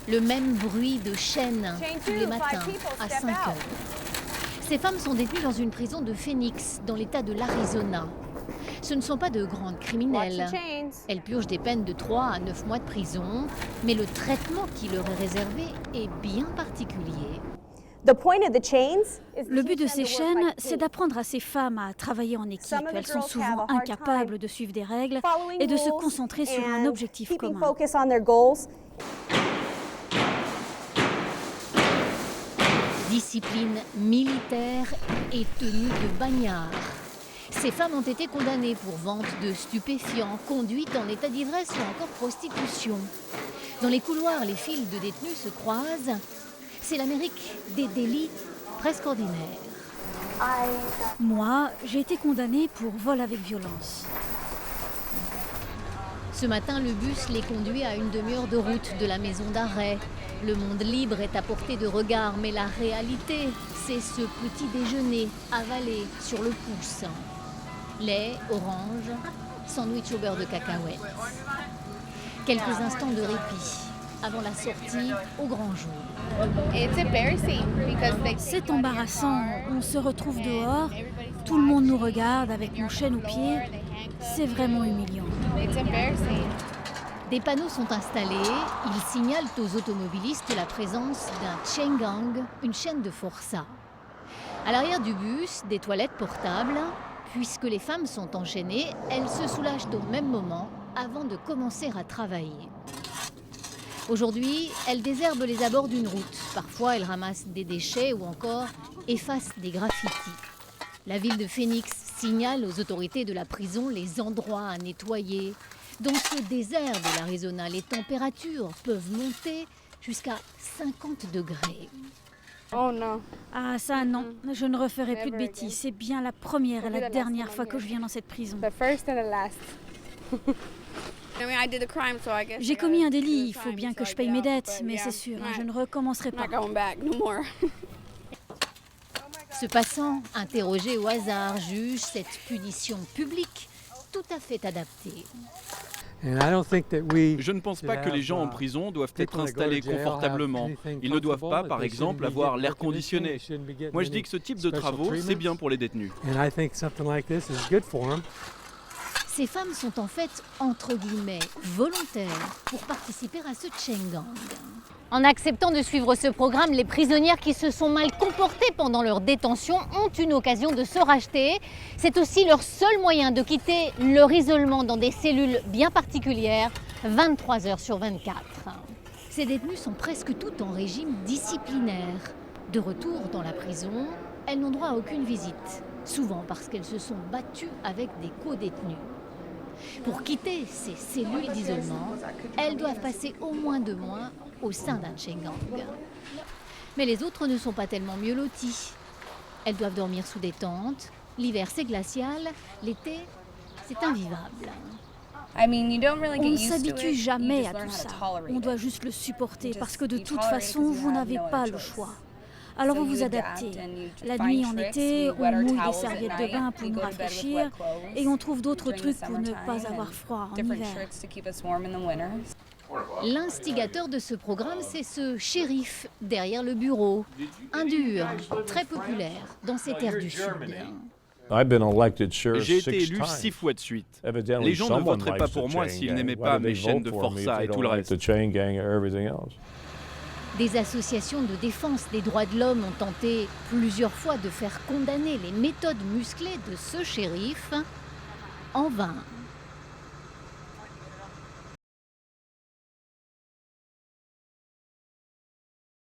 Le même bruit de chaînes tous les matins à 5 heures. Ces femmes sont détenues dans une prison de Phoenix, dans l'État de l'Arizona. Ce ne sont pas de grandes criminelles. Elles purgent des peines de 3 à 9 mois de prison, mais le traitement qui leur est réservé est bien particulier. Le but de ces chaînes, c'est d'apprendre à ces femmes à travailler en équipe. Elles sont souvent incapables de suivre des règles et de se concentrer sur un objectif commun. Discipline militaire et tenue de bagnard. Ces femmes ont été condamnées pour vente de stupéfiants, conduite en état d'ivresse ou encore prostitution. Dans les couloirs, les files de détenus se croisent. C'est l'Amérique des délits presque ordinaires. Moi, j'ai été condamnée pour vol avec violence. Ce matin, le bus les conduit à une demi-heure de route de la maison d'arrêt. Le monde libre est à portée de regard, mais la réalité, c'est ce petit déjeuner avalé sur le pouce. Lait, orange, sandwich au beurre de cacahuètes. Quelques instants de répit avant la sortie au grand jour. C'est embarrassant, on se retrouve dehors, tout le monde nous regarde avec nos chaînes aux pieds. C'est vraiment humiliant. Des panneaux sont installés, ils signalent aux automobilistes la présence d'un chain gang, une chaîne de forçats. À l'arrière du bus, des toilettes portables. Puisque les femmes sont enchaînées, elles se soulagent au même moment avant de commencer à travailler. Aujourd'hui, elles désherbent les abords d'une route. Parfois, elles ramassent des déchets ou encore effacent des graffitis. La ville de Phoenix signale aux autorités de la prison les endroits à nettoyer. Dans ce désert de l'Arizona, les températures peuvent monter jusqu'à 50 degrés. Oh non. Ah ça non, je ne referai plus de bêtises. C'est bien la première et la dernière fois que je viens dans cette prison. J'ai commis un délit, il faut bien que je paye mes dettes, mais c'est sûr, je ne recommencerai pas. Ce passant, interrogé au hasard, juge cette punition publique tout à fait adaptée. Je ne pense pas que les gens en prison doivent être installés confortablement. Ils ne doivent pas, par exemple, avoir l'air conditionné. Moi, je dis que ce type de travaux, c'est bien pour les détenus. Ces femmes sont en fait, entre guillemets, volontaires pour participer à ce chain gang. En acceptant de suivre ce programme, les prisonnières qui se sont mal comportées pendant leur détention ont une occasion de se racheter. C'est aussi leur seul moyen de quitter leur isolement dans des cellules bien particulières, 23 heures sur 24. Ces détenues sont presque toutes en régime disciplinaire. De retour dans la prison, elles n'ont droit à aucune visite, souvent parce qu'elles se sont battues avec des co-détenus. Pour quitter ces cellules d'isolement, elles doivent passer au moins 2 mois au sein d'un chain gang. Mais les autres ne sont pas tellement mieux loties. Elles doivent dormir sous des tentes. L'hiver, c'est glacial. L'été, c'est invivable. On ne s'habitue jamais à tout ça. On doit juste le supporter parce que de toute façon, vous n'avez pas le choix. Alors vous vous adaptez. La nuit en été, on mouille des serviettes de bain pour nous rafraîchir et on trouve d'autres trucs pour ne pas avoir froid en hiver. L'instigateur de ce programme, c'est ce shérif derrière le bureau. Un dur, très populaire dans ces terres du Sud. J'ai été élu 6 fois de suite. Les gens ne voteraient pas pour moi s'ils n'aimaient pas mes chaînes de forçats et tout le reste. Des associations de défense des droits de l'homme ont tenté plusieurs fois de faire condamner les méthodes musclées de ce shérif, en vain.